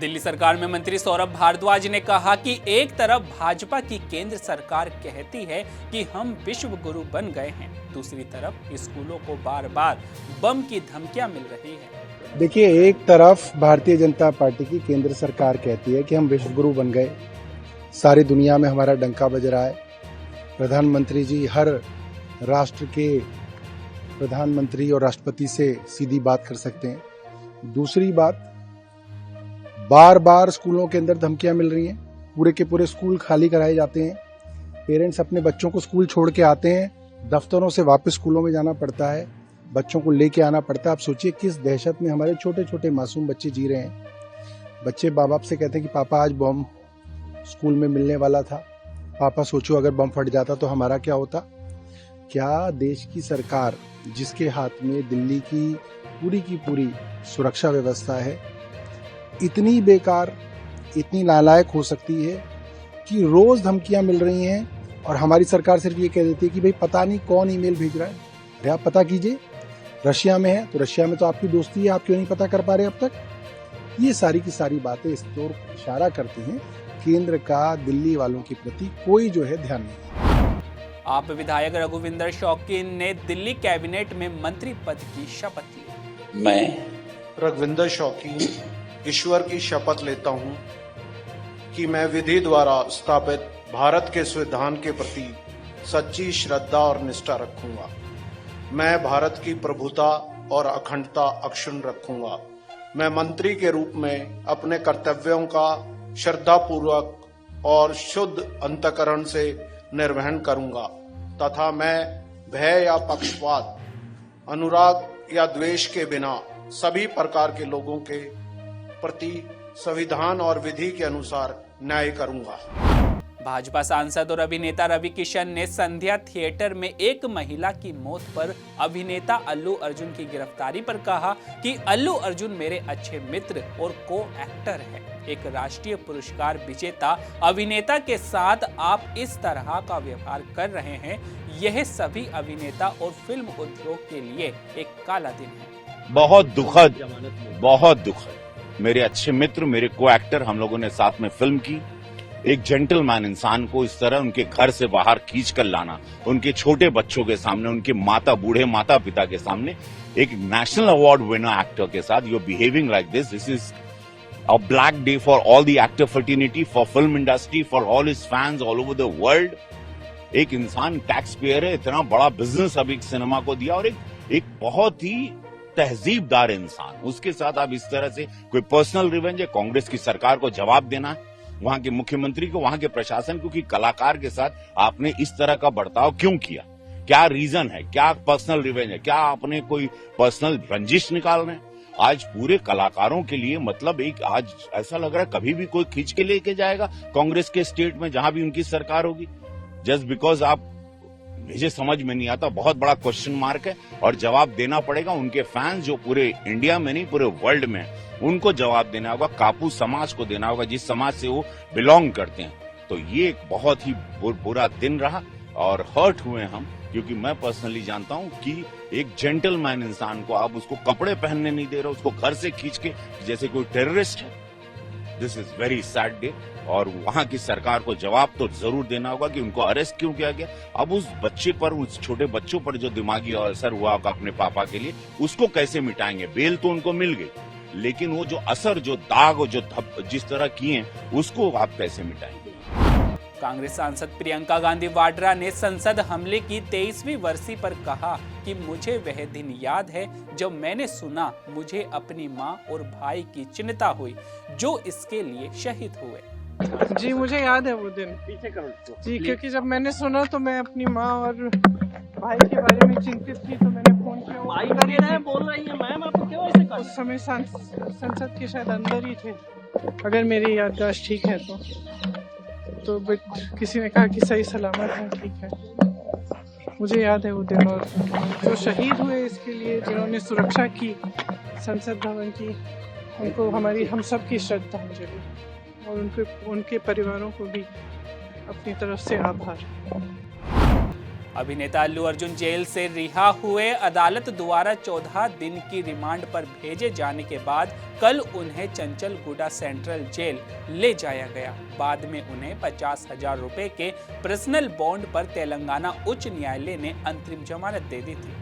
दिल्ली सरकार में मंत्री सौरभ भारद्वाज ने कहा कि एक तरफ भाजपा की केंद्र सरकार कहती है कि हम विश्व गुरु बन गए हैं, दूसरी तरफ स्कूलों को बार बार बम की धमकियां मिल रही है। देखिए, एक तरफ भारतीय जनता पार्टी की केंद्र सरकार कहती है कि हम विश्व गुरु बन गए, सारी दुनिया में हमारा डंका बज रहा है। प्रधानमंत्री जी हर राष्ट्र के प्रधानमंत्री और राष्ट्रपति से सीधी बात कर सकते हैं। दूसरी बात, बार बार स्कूलों के अंदर धमकियां मिल रही हैं, पूरे के पूरे स्कूल खाली कराए जाते हैं, पेरेंट्स अपने बच्चों को स्कूल छोड़ के आते हैं, दफ्तरों से वापस स्कूलों में जाना पड़ता है, बच्चों को लेके आना पड़ता है। आप सोचिए किस दहशत में हमारे छोटे छोटे मासूम बच्चे जी रहे हैं। बच्चे माँ बाप से कहते हैं कि पापा आज बम स्कूल में मिलने वाला था, पापा सोचो अगर बम फट जाता तो हमारा क्या होता। क्या देश की सरकार जिसके हाथ में दिल्ली की पूरी सुरक्षा व्यवस्था है, इतनी बेकार, इतनी नालायक हो सकती है कि रोज धमकियां मिल रही हैं और हमारी सरकार सिर्फ ये कह देती है कि भाई पता नहीं कौन ईमेल भेज रहा है। अरे आप पता कीजिए, रशिया में है तो रशिया में तो आपकी दोस्ती है, आप क्यों नहीं पता कर पा रहे अब तक। ये सारी की सारी बातें इस ओर इशारा करती हैं केंद्र का दिल्ली वालों के प्रति कोई जो है ध्यान नहीं। आप विधायक रघुविंदर शौकीन ने दिल्ली कैबिनेट में मंत्री पद की शपथ ली। मैं रघुविंदर शौकीन ईश्वर की शपथ लेता हूं कि मैं विधि द्वारा स्थापित भारत के संविधान के प्रति सच्ची श्रद्धा और निष्ठा रखूंगा। मैं भारत की प्रभुता और अखंडता अक्षुण्ण रखूंगा। मैं मंत्री के रूप में अपने कर्तव्यों का श्रद्धापूर्वक और शुद्ध अंतःकरण से निर्वहन करूंगा तथा मैं भय या पक्षपात, अनुराग या द्वेष के बिना सभी प्रकार के लोगों के प्रति संविधान और विधि के अनुसार न्याय करूंगा। भाजपा सांसद और अभिनेता रवि किशन ने संध्या थिएटर में एक महिला की मौत पर अभिनेता अल्लू अर्जुन की गिरफ्तारी पर कहा कि अल्लू अर्जुन मेरे अच्छे मित्र और को एक्टर है। एक राष्ट्रीय पुरस्कार विजेता अभिनेता के साथ आप इस तरह का व्यवहार कर रहे हैं, यह सभी अभिनेता और फिल्म उद्योग के लिए एक काला दिन है। बहुत दुखद। मेरे अच्छे मित्र, मेरे को एक्टर, हम लोगों ने साथ में फिल्म की। एक जेंटलमैन इंसान को इस तरह उनके घर से बाहर खींच कर लाना, उनके छोटे बच्चों के सामने, उनके बूढ़े माता पिता के सामने, एक नेशनल अवार्ड विनर एक्टर के साथ you are behaving like this is a black day for all the actor fraternity, for film industry, for all his fans all over the world. एक इंसान टैक्स पेयर है, इतना बड़ा business अभी cinema को दिया और एक बहुत ही तहजीबदार इंसान, उसके साथ आप इस तरह से कोई पर्सनल रिवेंज है। कांग्रेस की सरकार को जवाब देना है, वहां के मुख्यमंत्री को, वहां के प्रशासन को कि कलाकार के साथ आपने इस तरह का बर्ताव क्यों किया, क्या रीजन है, क्या पर्सनल रिवेंज है, क्या आपने कोई पर्सनल रंजिश निकाल रहे हैं। आज पूरे कलाकारों के लिए मतलब आज ऐसा लग रहा है कभी भी कोई खींच के लेके जाएगा कांग्रेस के स्टेट में जहां भी उनकी सरकार होगी, जस्ट बिकॉज आप, मुझे समझ में नहीं आता, बहुत बड़ा क्वेश्चन मार्क है और जवाब देना पड़ेगा। उनके फैंस जो पूरे इंडिया में नहीं पूरे वर्ल्ड में, उनको जवाब देना होगा, कापू समाज को देना होगा जिस समाज से वो बिलोंग करते हैं। तो ये एक बहुत ही बुरा दिन रहा और हर्ट हुए हम, क्योंकि मैं पर्सनली जानता हूं कि एक जेंटलमैन इंसान को आप उसको कपड़े पहनने नहीं दे रहे, उसको घर से खींच के जैसे कोई टेररिस्ट है। This is very sad day और वहां की सरकार को जवाब तो जरूर देना होगा कि उनको अरेस्ट क्यों किया गया। अब उस बच्चे पर, उस छोटे बच्चों पर जो दिमागी असर हुआ होगा अपने पापा के लिए, उसको कैसे मिटाएंगे। बेल तो उनको मिल गई, लेकिन वो जो असर, जो दाग, जो जिस तरह किए, उसको आप कैसे मिटाएंगे। कांग्रेस सांसद प्रियंका गांधी वाड्रा ने संसद हमले की 23वीं वर्षी पर कहा कि मुझे वह दिन याद है जब मैंने सुना मुझे अपनी मां और भाई की चिंता हुई जो इसके लिए शहीद हुए। जी, मुझे याद है वो दिन जी, क्योंकि जब मैंने सुना तो मैं अपनी माँ और भाई के बारे में चिंतित थी, तो मैंने फोन किया। बोल रही है मैम, आप क्यों ऐसे कर? उस समय संसद के शायद अंदर ही थे, अगर मेरी याददाश्त ठीक है तो बट किसी ने कहा कि सही सलामत है, ठीक है। मुझे याद है वो दिन, और जो शहीद हुए इसके लिए, जिन्होंने सुरक्षा की संसद भवन की, उनको हम सब की श्रद्धांजलि और उनके परिवारों को भी अपनी तरफ से आभार। अभिनेता अल्लू अर्जुन जेल से रिहा हुए। अदालत द्वारा 14 दिन की रिमांड पर भेजे जाने के बाद कल उन्हें चंचलगुडा सेंट्रल जेल ले जाया गया। बाद में उन्हें 50,000 रुपए के पर्सनल बॉन्ड पर तेलंगाना उच्च न्यायालय ने अंतरिम जमानत दे दी थी।